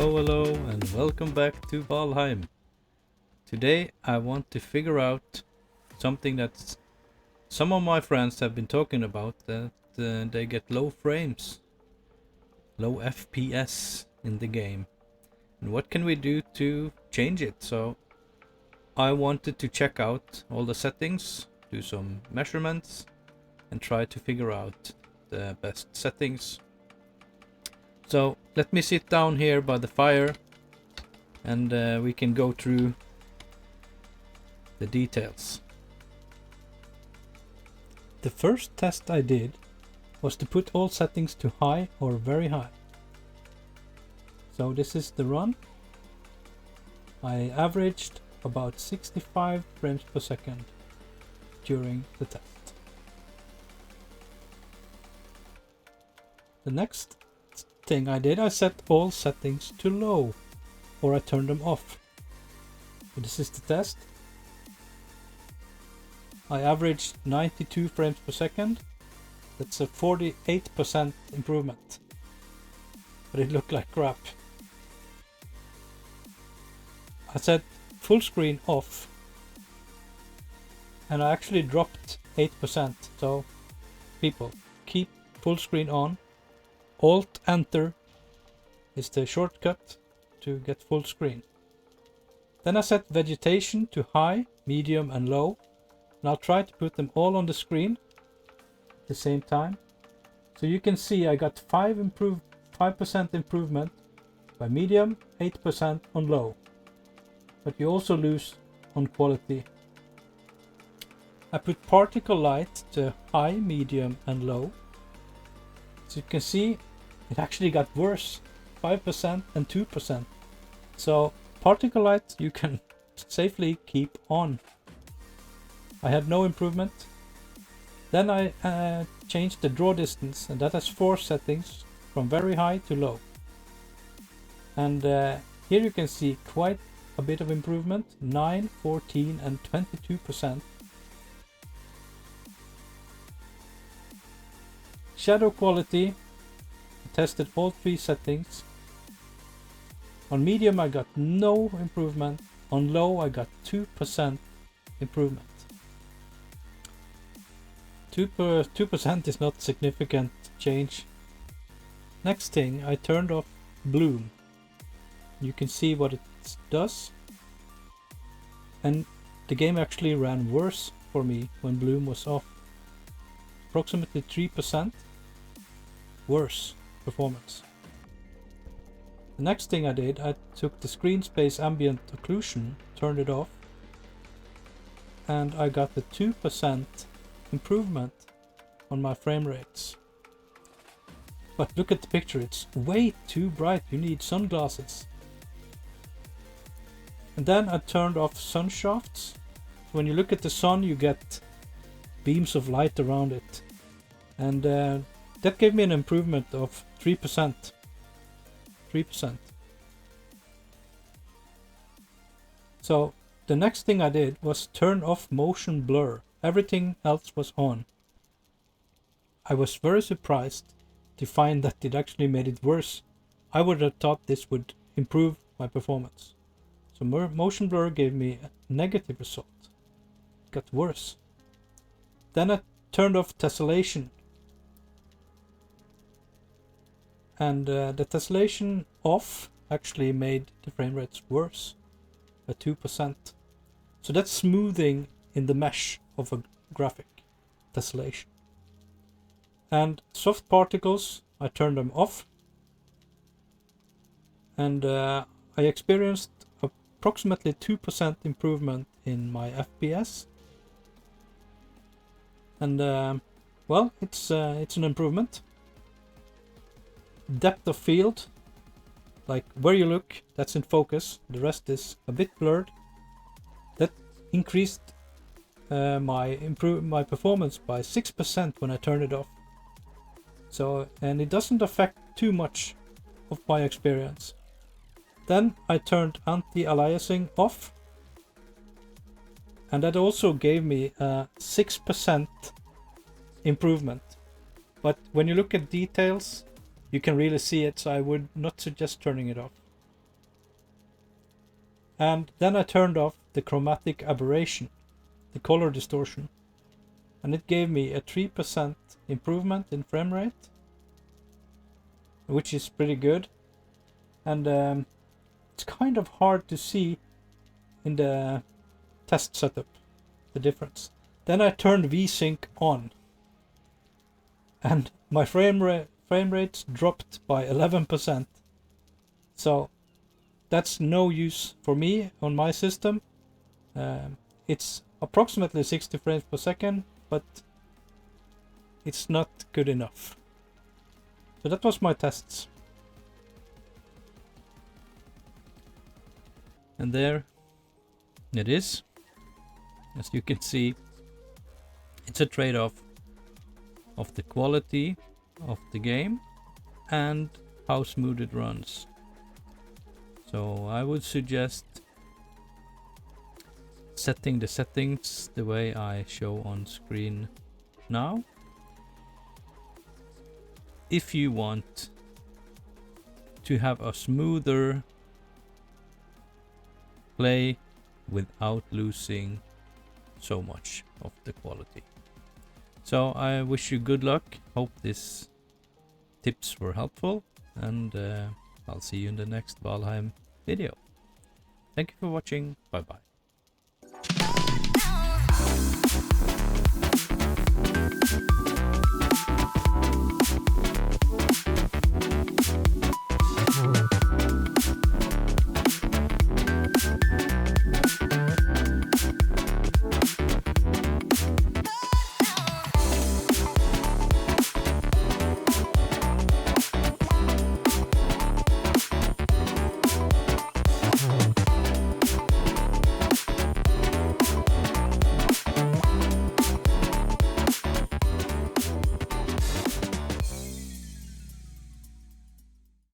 Hello and welcome back to Valheim. Today I want to figure out something that some of my friends have been talking about, that they get low frames, low FPS in the game. And what can we do to change it? So I wanted to check out all the settings, do some measurements and try to figure out the best settings. So let me sit down here by the fire and we can go through the details. The first test I did was to put all settings to high or very high. So this is the run. I averaged about 65 frames per second during the test. The next thing I did, I set all settings to low, or I turned them off. So this is the test. I averaged 92 frames per second. That's a 48% improvement. But it looked like crap. I set full screen off and I actually dropped 8%. So people, keep full screen on. Alt Enter is the shortcut to get full screen. Then I set vegetation to high, medium and low. And I'll try to put them all on the screen at the same time. So you can see I got 5% improvement by medium, 8% on low. But you also lose on quality. I put particle light to high, medium and low. So you can see it actually got worse, 5% and 2%. So particle light you can safely keep on. I had no improvement. Then I changed the draw distance, and that has 4 settings from very high to low. And here you can see quite a bit of improvement, 9, 14 and 22%. Shadow quality, I tested all 3 settings. On medium I got no improvement, on low I got 2% improvement. 2% is not significant change. Next thing, I turned off bloom. You can see what it does. And the game actually ran worse for me when bloom was off. Approximately 3% worse performance. The next thing I did, I took the screen space ambient occlusion, turned it off, and I got the 2% improvement on my frame rates. But look at the picture, it's way too bright, you need sunglasses. And then I turned off sun shafts. When you look at the sun you get beams of light around it. And that gave me an improvement of 3%. 3%. So the next thing I did was turn off motion blur. Everything else was on. I was very surprised to find that it actually made it worse. I would have thought this would improve my performance. So motion blur gave me a negative result. It got worse. Then I turned off tessellation. And the tessellation off actually made the frame rates worse by 2%. So that's smoothing in the mesh of a graphic, tessellation. And soft particles, I turned them off. And I experienced approximately 2% improvement in my FPS. And well, it's an improvement. Depth of field, like where you look, that's in focus, the rest is a bit blurred. That increased my performance by 6% when I turned it off. So, and it doesn't affect too much of my experience. Then I turned anti-aliasing off, and that also gave me a 6% improvement. But when you look at details, you can really see it, so I would not suggest turning it off. And then I turned off the chromatic aberration, the color distortion, and it gave me a 3% improvement in frame rate, which is pretty good. And it's kind of hard to see in the test setup the difference. Then I turned VSync on, and my frame rates dropped by 11%. So that's no use for me on my system. It's approximately 60 frames per second, but it's not good enough. So that was my tests. And there it is. As you can see, it's a trade-off of the quality of the game and how smooth it runs. So I would suggest setting the settings the way I show on screen now, if you want to have a smoother play without losing so much of the quality. So I wish you good luck. Hope these tips were helpful, and I'll see you in the next Valheim video. Thank you for watching. Bye bye.